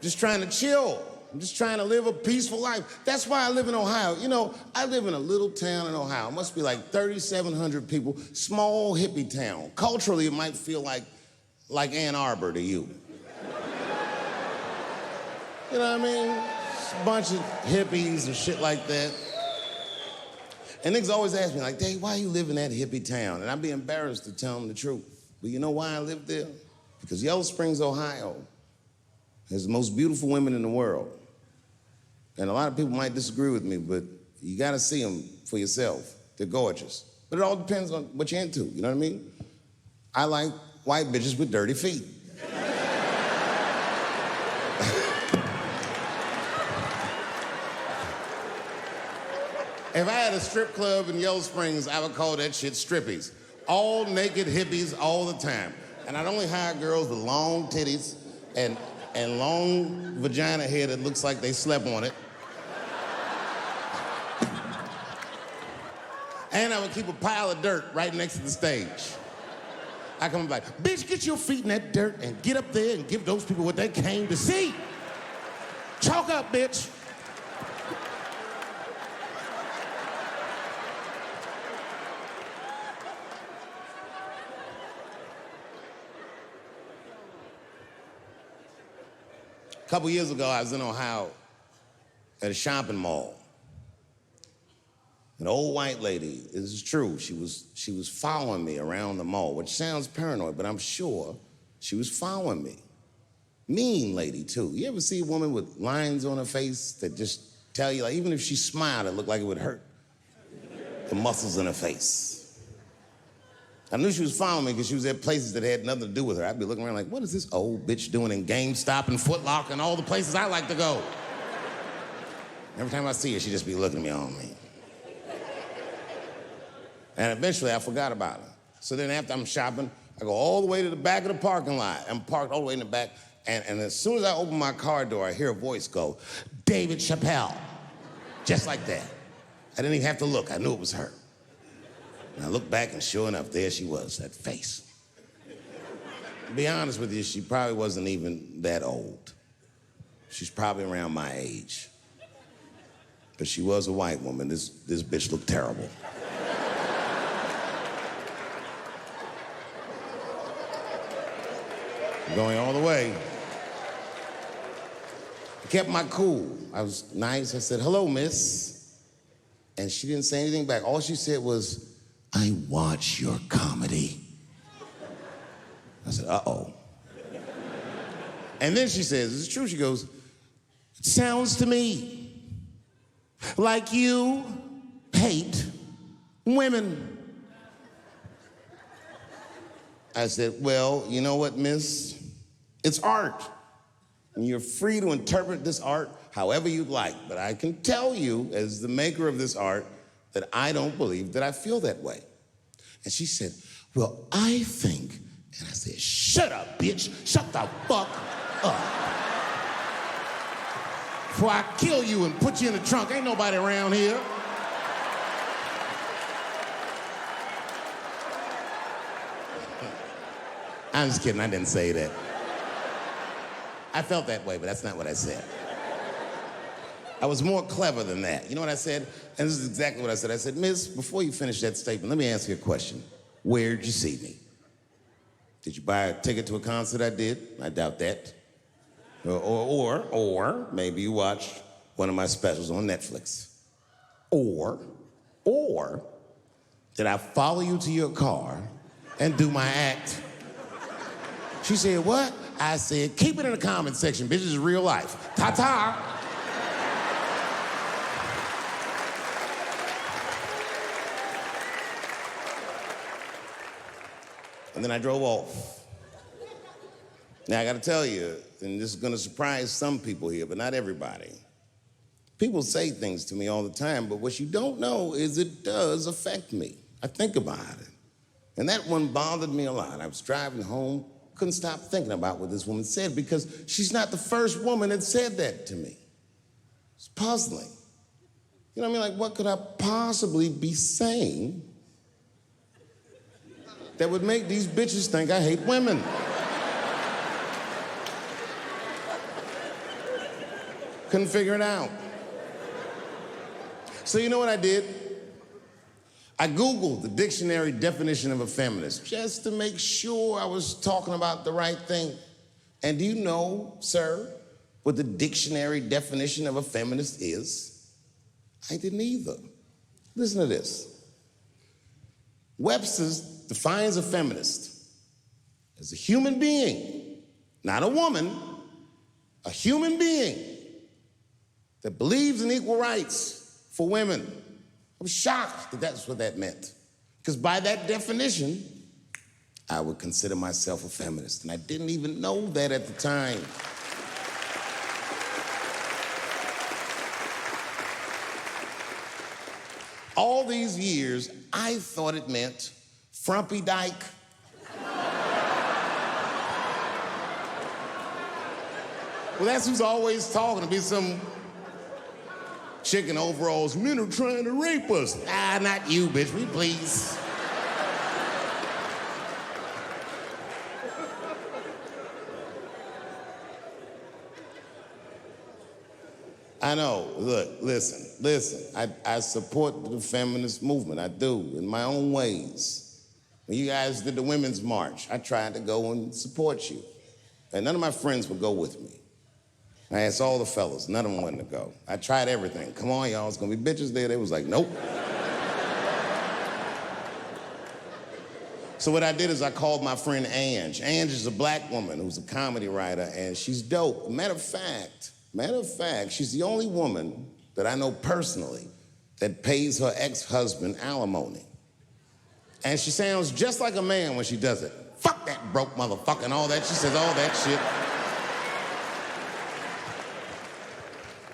just trying to chill. I'm just trying to live a peaceful life. That's why I live in Ohio. You know, I live in a little town in Ohio. It must be like 3,700 people, small hippie town. Culturally, it might feel like Ann Arbor to you. You know what I mean? Just a bunch of hippies and shit like that. And niggas always ask me, like, Dave, why you live in that hippie town? And I'd be embarrassed to tell them the truth. But you know why I live there? Because Yellow Springs, Ohio has the most beautiful women in the world. And a lot of people might disagree with me, but you gotta see them for yourself. They're gorgeous. But it all depends on what you're into, you know what I mean? I like white bitches with dirty feet. If I had a strip club in Yellow Springs, I would call that shit strippies. All naked hippies all the time. And I'd only hire girls with long titties and long vagina hair that looks like they slept on it. And I would keep a pile of dirt right next to the stage. I come back, bitch, get your feet in that dirt and get up there and give those people what they came to see. Chalk up, bitch. A couple years ago, I was in Ohio at a shopping mall. An old white lady, this is true, she was following me around the mall, which sounds paranoid, but I'm sure she was following me. Mean lady, too. You ever see a woman with lines on her face that just tell you, like, even if she smiled, it looked like it would hurt the muscles in her face? I knew she was following me because she was at places that had nothing to do with her. I'd be looking around like, what is this old bitch doing in GameStop and Foot Locker and all the places I like to go? Every time I see her, she'd just be looking at me on me. And eventually, I forgot about her. So then after I'm shopping, I go all the way to the back of the parking lot. I'm parked all the way in the back. And as soon as I open my car door, I hear a voice go, David Chappelle. Just like that. I didn't even have to look. I knew it was her. And I looked back, and sure enough, there she was, that face. To be honest with you, she probably wasn't even that old. She's probably around my age. But she was a white woman. This bitch looked terrible. Going all the way. I kept my cool. I was nice. I said, hello, miss. And she didn't say anything back. All she said was, I watch your comedy. I said, uh-oh. And then she says, this is true, she goes, it sounds to me like you hate women. I said, well, you know what, miss? It's art. And you're free to interpret this art however you'd like. But I can tell you, as the maker of this art, that I don't believe that I feel that way. And she said, well, I think, and I said, shut up, bitch. Shut the fuck up. Before I kill you and put you in the trunk, ain't nobody around here. I'm just kidding, I didn't say that. I felt that way, but that's not what I said. I was more clever than that. You know what I said? And this is exactly what I said. I said, miss, before you finish that statement, let me ask you a question. Where'd you see me? Did you buy a ticket to a concert I did? I doubt that. Or maybe you watched one of my specials on Netflix. Or did I follow you to your car and do my act? She said, what? I said, keep it in the comment section, bitch, this is real life. Ta-ta. And then I drove off. Now, I gotta tell you, and this is gonna surprise some people here, but not everybody. People say things to me all the time, but what you don't know is it does affect me. I think about it. And that one bothered me a lot. I was driving home, couldn't stop thinking about what this woman said because she's not the first woman that said that to me. It's puzzling. You know what I mean? Like, what could I possibly be saying that would make these bitches think I hate women? Couldn't figure it out. So you know what I did? I Googled the dictionary definition of a feminist just to make sure I was talking about the right thing. And do you know, sir, what the dictionary definition of a feminist is? I didn't either. Listen to this. Webster's defines a feminist as a human being, not a woman, a human being that believes in equal rights for women. I was shocked that that's what that meant. Because by that definition, I would consider myself a feminist. And I didn't even know that at the time. All these years, I thought it meant frumpy dyke. Well, that's who's always talking to be some chick in overalls. Men are trying to rape us. Ah, not you, bitch, we please. I know, look, listen. I support the feminist movement, I do, in my own ways. When you guys did the Women's March, I tried to go and support you. And none of my friends would go with me. I asked all the fellas, none of them wanted to go. I tried everything. Come on, y'all, it's gonna be bitches there. They was like, nope. So what I did is I called my friend Ange. Ange is a black woman who's a comedy writer, and she's dope. Matter of fact, she's the only woman that I know personally that pays her ex-husband alimony. And she sounds just like a man when she does it. Fuck that broke motherfucker and all that. She says all that shit.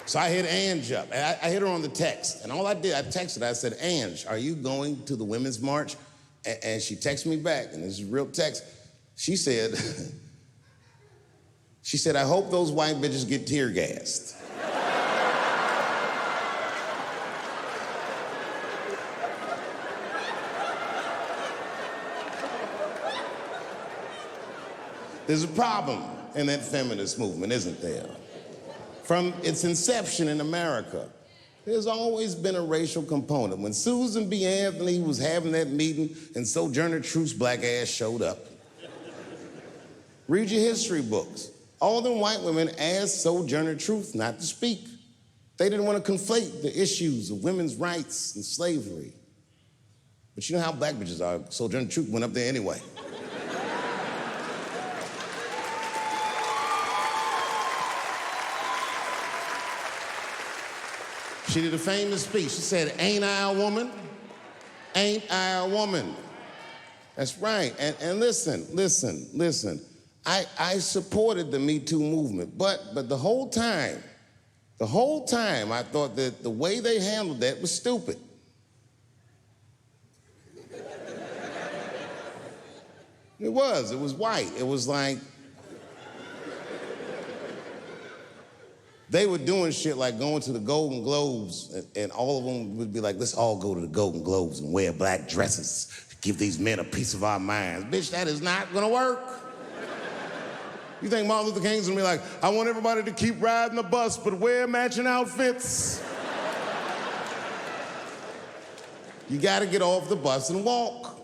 So I hit Ange up. I hit her on the text. And all I did, I texted her. I said, Ange, are you going to the Women's March? And she texted me back, and this is real text. She said, I hope those white bitches get tear gassed. There's a problem in that feminist movement, isn't there? From its inception in America, there's always been a racial component. When Susan B. Anthony was having that meeting and Sojourner Truth's black ass showed up, read your history books. All them white women asked Sojourner Truth not to speak. They didn't want to conflate the issues of women's rights and slavery. But you know how black bitches are. Sojourner Truth went up there anyway. She did a famous speech. She said, ain't I a woman? Ain't I a woman? That's right. And listen. I supported the Me Too movement, but the whole time, I thought that the way they handled that was stupid. It was white. It was like, they were doing shit like going to the Golden Globes, and all of them would be like, let's all go to the Golden Globes and wear black dresses, give these men a piece of our minds. Bitch, that is not gonna work. You think Martin Luther King's gonna be like, I want everybody to keep riding the bus, but wear matching outfits? You gotta get off the bus and walk.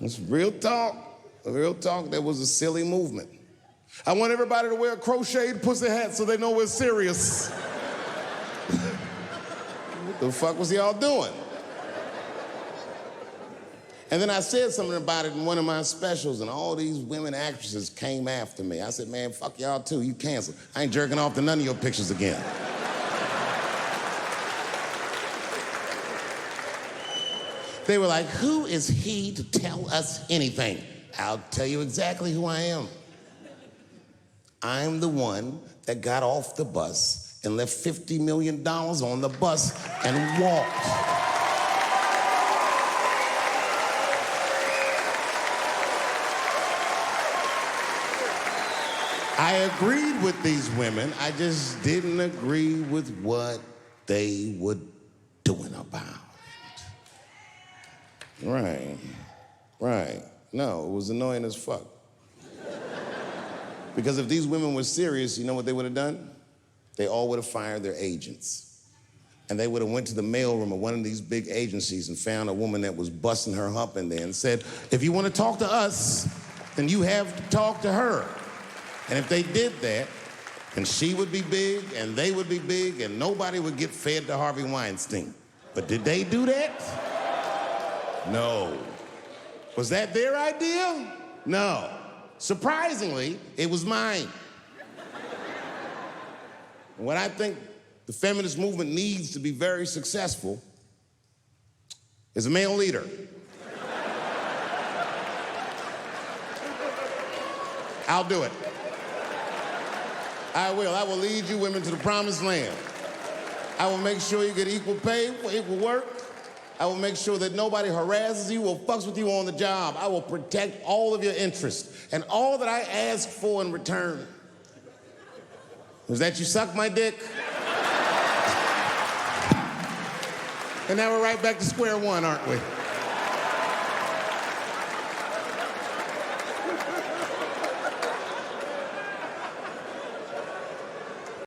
It's real talk. Real talk, that was a silly movement. I want everybody to wear a crocheted pussy hat so they know we're serious. What the fuck was y'all doing? And then I said something about it in one of my specials, and all these women actresses came after me. I said, man, fuck y'all too, you canceled. I ain't jerking off to none of your pictures again. They were like, who is he to tell us anything? I'll tell you exactly who I am. I'm the one that got off the bus and left $50 million on the bus and walked. I agreed with these women. I just didn't agree with what they were doing about it. Right. No, it was annoying as fuck. Because if these women were serious, you know what they would have done? They all would have fired their agents. And they would have went to the mailroom of one of these big agencies and found a woman that was busting her hump in there and said, if you want to talk to us, then you have to talk to her. And if they did that, then she would be big and they would be big and nobody would get fed to Harvey Weinstein. But did they do that? No. Was that their idea? No. Surprisingly, it was mine. What I think the feminist movement needs to be very successful is a male leader. I'll do it. I will. I will lead you women to the promised land. I will make sure you get equal pay for equal work. I will make sure that nobody harasses you or fucks with you on the job. I will protect all of your interests. And all that I ask for in return was that you suck my dick. And now we're right back to square one, aren't we?